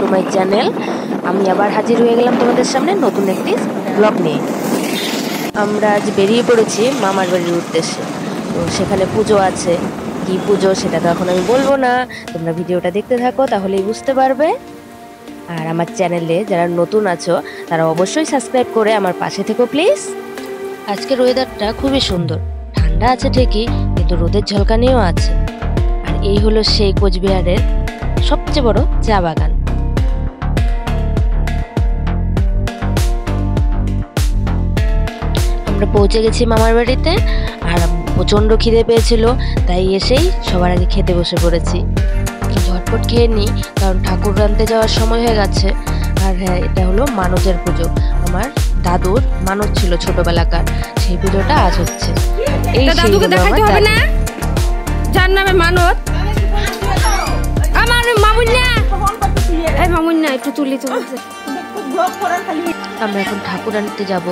To my channel. আমি আবার হাজির হয়ে গেলাম তোমাদের সামনে নতুন একটি ব্লগ নিয়ে। আমরা আজ বেরিয়ে পড়েছি মামার বাড়ির উদ্দেশ্যে। তো সেখানে পুজো আছে, কি পুজো সেটা তো এখন আমি বলবো না, তোমরা ভিডিওটা দেখতে থাকো তাহলেই বুঝতে পারবে। আর আমার চ্যানেলে যারা নতুন আছো তারা অবশ্যই সাবস্ক্রাইব করে আমার পাশে থেকো প্লিজ। আজকের ওয়েদারটা খুবই সুন্দর, ঠান্ডা আছে ঠিকই কিন্তু রোদের ঝলকানিও আছে। আর এই হলো সেই কোচবিহারের সবচেয়ে বড় চা বাগান। আমরা পৌঁছে গেছি মামার বাড়িতে, আর প্রচণ্ড খিদে পেয়েছিল, তাই এসেই সবার আগে খেতে বসে পড়েছি। ঝটপট খেয়ে নিই, কারণ ঠাকুর আনতে যাওয়ার সময় হয়ে গেছে। আর হ্যাঁ, এটা হলো মানতের পুজো। আমার দাদুর মানত ছিল ছোটবেলাকার, সেই পুজোটা আজ হচ্ছে। এই দাদুকে দেখাতে হবে না, যার নামে মানত। আমার মামুন্না, এই মামুন্না একটু তুলি তুলছে। আমরা এখন ঠাকুর আনতে যাব।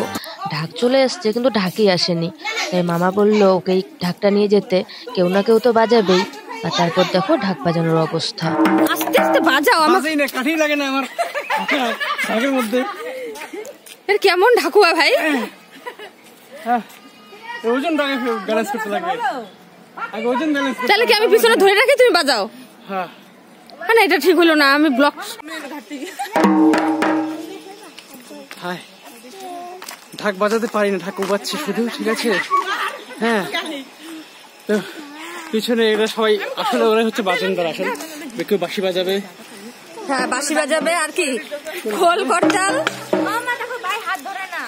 ঢাক চলে আসছে কিন্তু ঢাকই আসেনি, তাই মামা বললো ওকে ঢাকটা নিয়ে যেতে, কেউ না কেউ তো বাজাবেই। আর তারপর দেখো ঢাক বাজানোর অবস্থা। আস্তে আস্তে বাজাও, আমার কাঠি লাগে না আমার ঢাকের মধ্যে। এর কেমন ঢাকুয়া ভাই, ওজন ব্যালেন্স করতে লাগে। আগে ওজন ব্যালেন্স করতে। তাহলে কি আমি পিছনে ধরে রাখি, তুমি বাজাও? হ্যাঁ না, এটা ঠিক হলো না। আমি ব্লক হাই ঢাক বাজাতে পারি না, ঢাক উবাচ্ছি শুধু, ঠিক আছে? হ্যাঁ, তো পিছনে এরা সবাই আসলে ওরা হচ্ছে বাজনদার, আসলে কেউ বাঁশি বাজাবে। হ্যাঁ, বাঁশি বাজাবে আর কি খোল করতাল। হাত ধরে না।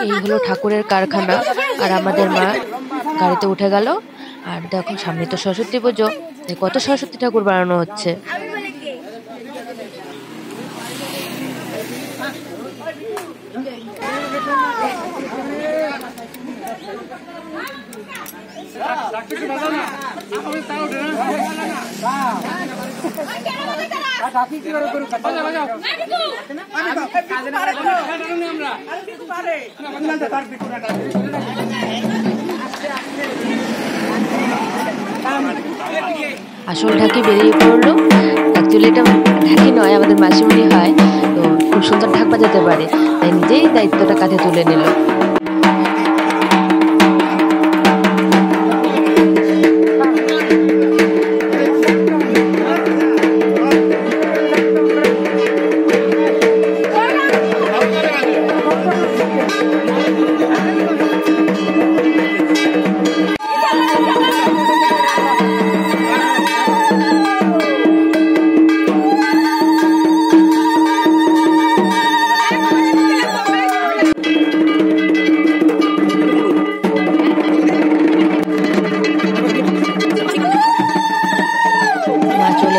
এই হলো ঠাকুরের কারখানা, আর আমাদের মা গাড়িতে উঠে গেল। আর দেখো সামনে তো সরস্বতী পুজো, কত সরস্বতী ঠাকুর বানানো হচ্ছে। আসল ঢাকি বেরিয়ে পড়লো। অ্যাকচুয়ালি এটা ঢাকি নয়, আমাদের মাসিমণি হয়, তো খুব সুন্দর ঢাক বাজাতে পারে, তাই নিজেই দায়িত্বটা কাঁধে তুলে নিল।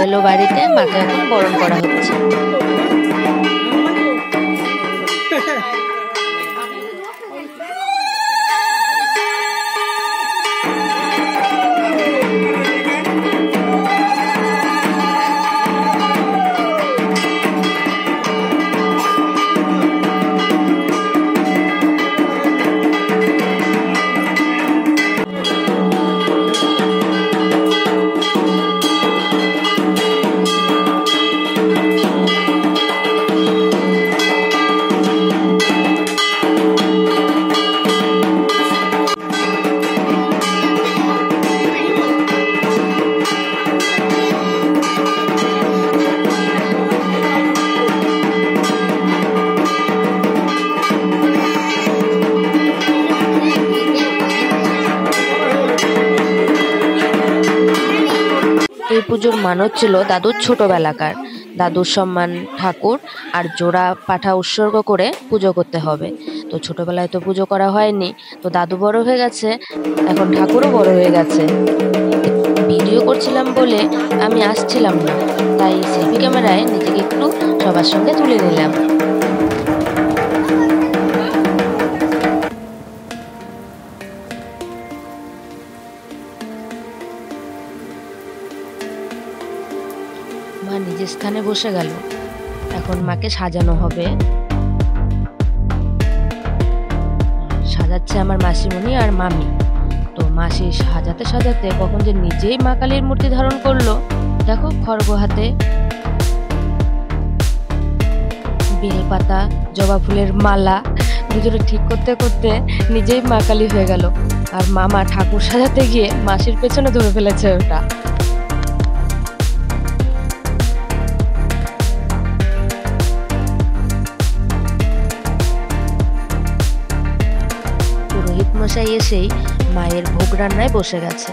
এলো বাড়িতে, মাকে এখন বরণ করা হচ্ছে। এই পুজোর মানত ছিল দাদুর ছোটবেলাকার। দাদুর সম্মান ঠাকুর আর জোড়া পাঠা উৎসর্গ করে পুজো করতে হবে। তো ছোটবেলায় তো পুজো করা হয়নি, তো দাদু বড় হয়ে গেছে, এখন ঠাকুরও বড় হয়ে গেছে। ভিডিও করছিলাম বলে আমি আসছিলাম না, তাই সেলফি ক্যামেরায় নিজেকে একটু সবার সঙ্গে তুলে নিলাম। মা নিজের স্থানে বসে গেল। এখন মাকে সাজানো হবে। সাজাচ্ছে আমার মাসিমণি আর মামি। তো মাসি সাজাতে সাজাতে কখন যে নিজেই মা কালীর মূর্তি ধারণ করলো। দেখো খড়গ হাতে, বেল পাতা, জবা ফুলের মালা দুজনে ঠিক করতে করতে নিজেই মা কালী হয়ে গেল। আর মামা ঠাকুর সাজাতে গিয়ে মাসির পেছনে ধরে ফেলেছে ওটা। পুরোহিত মশাই এসেই মায়ের ভোগ রান্নায় বসে গেছে।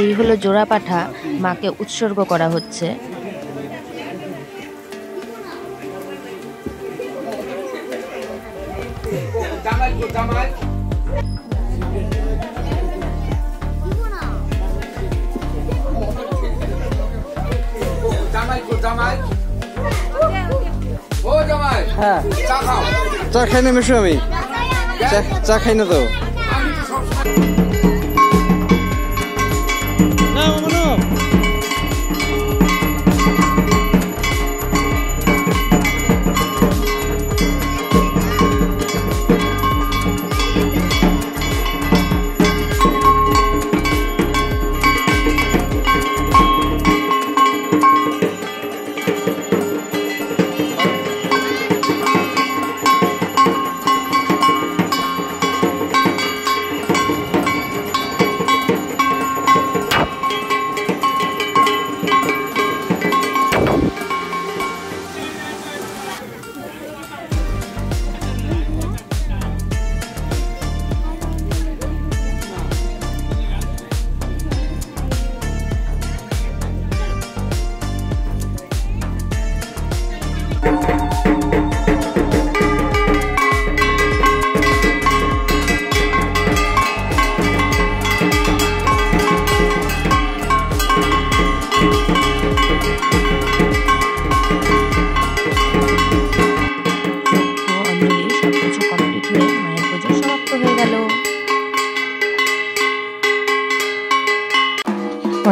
এই হলো জোড়া পাঠা, মাকে উৎসর্গ করা হচ্ছে। হ্যাঁ, চা খাই না মেশো, আমি চা খাই না তো।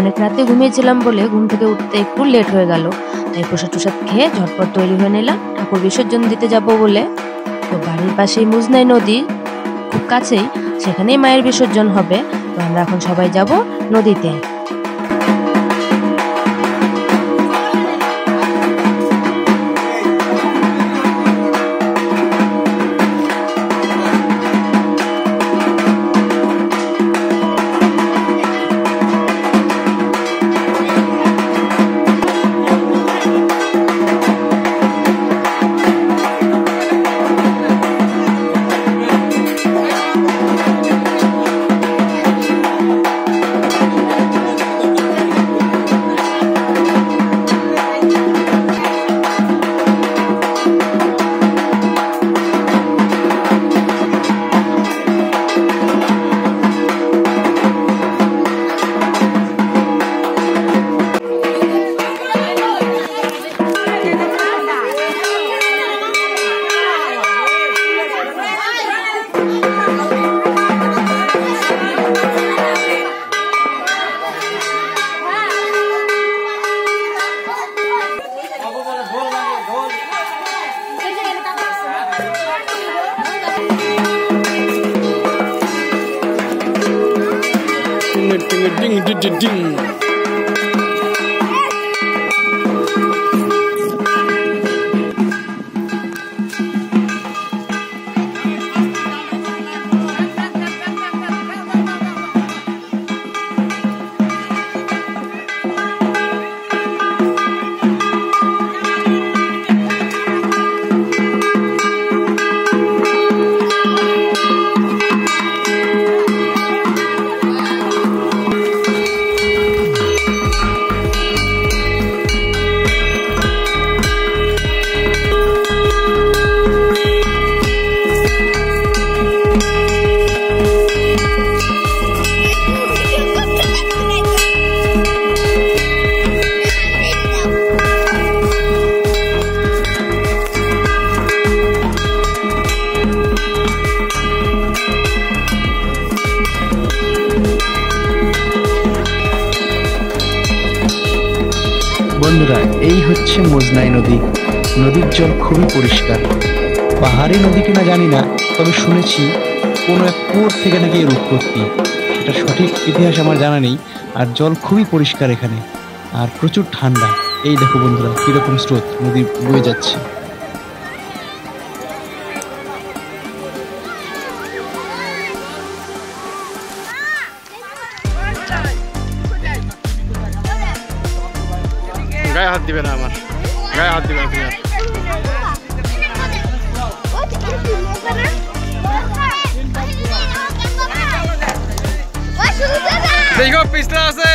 অনেক রাতে ঘুমিয়েছিলাম বলে ঘুম থেকে উঠতে একটু লেট হয়ে গেল। তাই প্রসাদ টুসাদ খেয়ে ঝটপট তৈরি হয়ে নিলাম ঠাকুর বিসর্জন দিতে যাব বলে। তো বাড়ির পাশেই মুজনাই নদী, খুব কাছেই, সেখানেই মায়ের বিসর্জন হবে। তো আমরা এখন সবাই যাব নদীতে। Ding ding ding ding. বন্ধুরা, এই হচ্ছে মোজনাই নদী। নদীর জল খুবই পরিষ্কার। পাহাড়ি নদী কিনা জানি না, তবে শুনেছি কোনো এক কুয়োর থেকে নাকি এর উৎপত্তি। এটা সঠিক ইতিহাস আমার জানা নেই। আর জল খুবই পরিষ্কার এখানে, আর প্রচুর ঠান্ডা। এই দেখো বন্ধুরা, কিরকম স্রোত নদী বয়ে যাচ্ছে। গায়ে হাত দিবে না, আমার গায়ে হাত দিবে না তুমি। দেখো পিছলা আছে।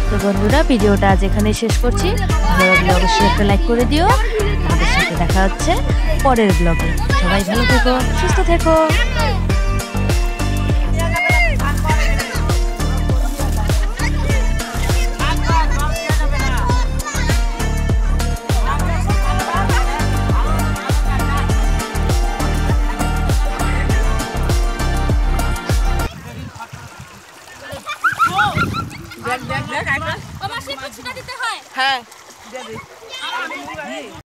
তো বন্ধুরা, ভিডিওটা আজ এখানেই শেষ করছি। ভালো লাগলে অবশ্যই একটা লাইক করে দিও। আমাদের সাথে দেখা হচ্ছে পরের ব্লগে। সবাই ভালো থেকো, সুস্থ থেকো।